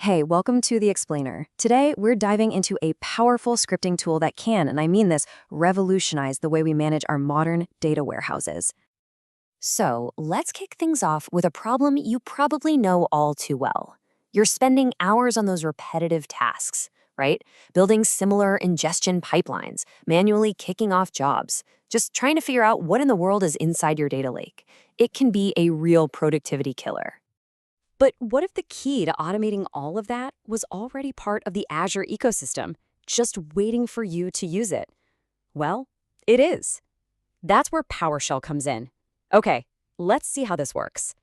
Hey, welcome to The Explainer. Today, we're diving into a powerful scripting tool that can, and I mean this, revolutionize the way we manage our modern data warehouses. So, let's kick things off with a problem you probably know all too well. You're spending hours on those repetitive tasks, right? Building similar ingestion pipelines, manually kicking off jobs, just trying to figure out what in the world is inside your data lake. It can be a real productivity killer. But what if the key to automating all of that was already part of the Azure ecosystem, just waiting for you to use it? Well, it is. That's where PowerShell comes in. Okay, let's see how this works.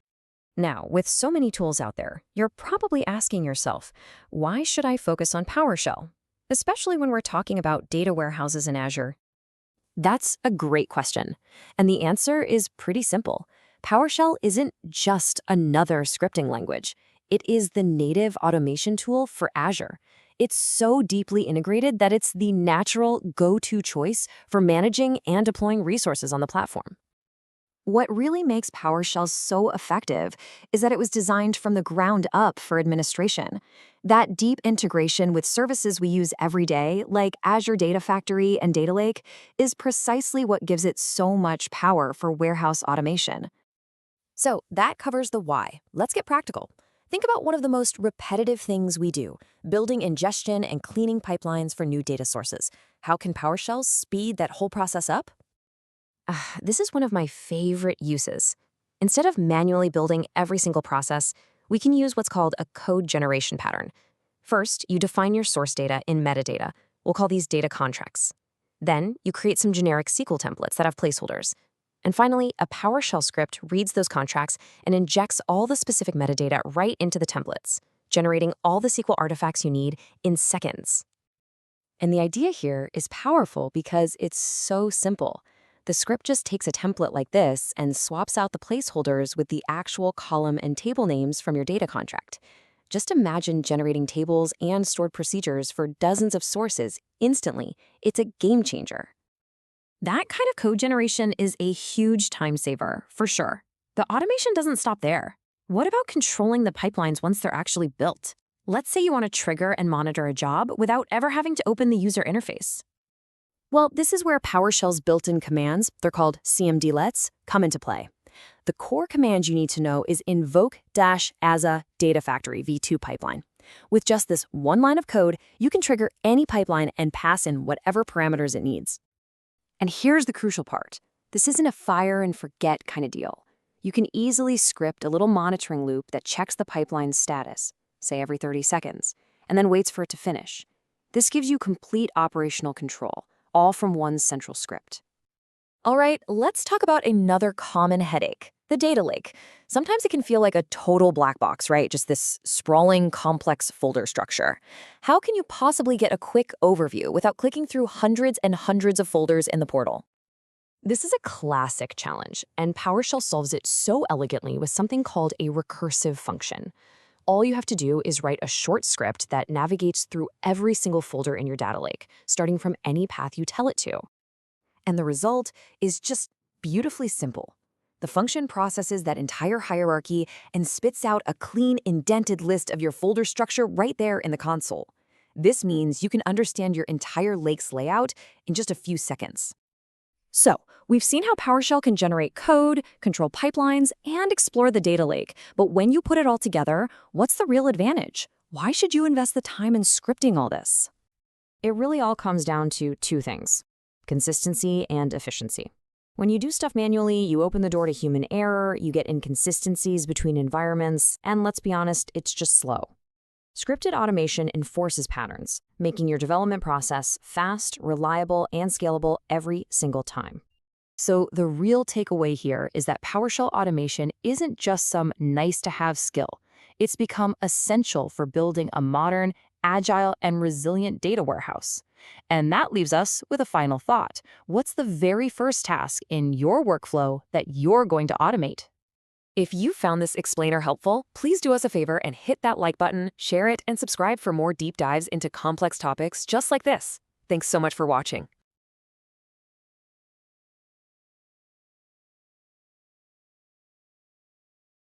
Now, with so many tools out there, you're probably asking yourself, why should I focus on PowerShell? Especially when we're talking about data warehouses in Azure. That's a great question. And the answer is pretty simple. PowerShell isn't just another scripting language. It is the native automation tool for Azure. It's so deeply integrated that it's the natural go-to choice for managing and deploying resources on the platform. What really makes PowerShell so effective is that it was designed from the ground up for administration. That deep integration with services we use every day, like Azure Data Factory and Data Lake, is precisely what gives it so much power for warehouse automation. So that covers the why. Let's get practical. Think about one of the most repetitive things we do, building ingestion and cleaning pipelines for new data sources. How can PowerShell speed that whole process up? This is one of my favorite uses. Instead of manually building every single process, we can use what's called a code generation pattern. First, you define your source data in metadata. We'll call these data contracts. Then, you create some generic SQL templates that have placeholders. And finally, a PowerShell script reads those contracts and injects all the specific metadata right into the templates, generating all the SQL artifacts you need in seconds. And the idea here is powerful because it's so simple. The script just takes a template like this and swaps out the placeholders with the actual column and table names from your data contract. Just imagine generating tables and stored procedures for dozens of sources instantly. It's a game changer. That kind of code generation is a huge time saver, for sure. The automation doesn't stop there. What about controlling the pipelines once they're actually built? Let's say you want to trigger and monitor a job without ever having to open the user interface. Well, this is where PowerShell's built-in commands, they're called cmdlets, come into play. The core command you need to know is invoke-Azure Data Factory v2 pipeline. With just this one line of code, you can trigger any pipeline and pass in whatever parameters it needs. And here's the crucial part. This isn't a fire and forget kind of deal. You can easily script a little monitoring loop that checks the pipeline's status, say every 30 seconds, and then waits for it to finish. This gives you complete operational control, all from one central script. All right, let's talk about another common headache, the data lake. Sometimes it can feel like a total black box, right? Just this sprawling, complex folder structure. How can you possibly get a quick overview without clicking through hundreds and hundreds of folders in the portal? This is a classic challenge, and PowerShell solves it so elegantly with something called a recursive function. All you have to do is write a short script that navigates through every single folder in your data lake, starting from any path you tell it to. And the result is just beautifully simple. The function processes that entire hierarchy and spits out a clean, indented list of your folder structure right there in the console. This means you can understand your entire lake's layout in just a few seconds. So, we've seen how PowerShell can generate code, control pipelines, and explore the data lake. But when you put it all together, what's the real advantage? Why should you invest the time in scripting all this? It really all comes down to two things: consistency and efficiency. When you do stuff manually, you open the door to human error, you get inconsistencies between environments, and let's be honest, it's just slow. Scripted automation enforces patterns, making your development process fast, reliable, and scalable every single time. So the real takeaway here is that PowerShell automation isn't just some nice-to-have skill. It's become essential for building a modern, agile, and resilient data warehouse. And that leaves us with a final thought. What's the very first task in your workflow that you're going to automate? If you found this explainer helpful, please do us a favor and hit that like button, share it, and subscribe for more deep dives into complex topics just like this. Thanks so much for watching.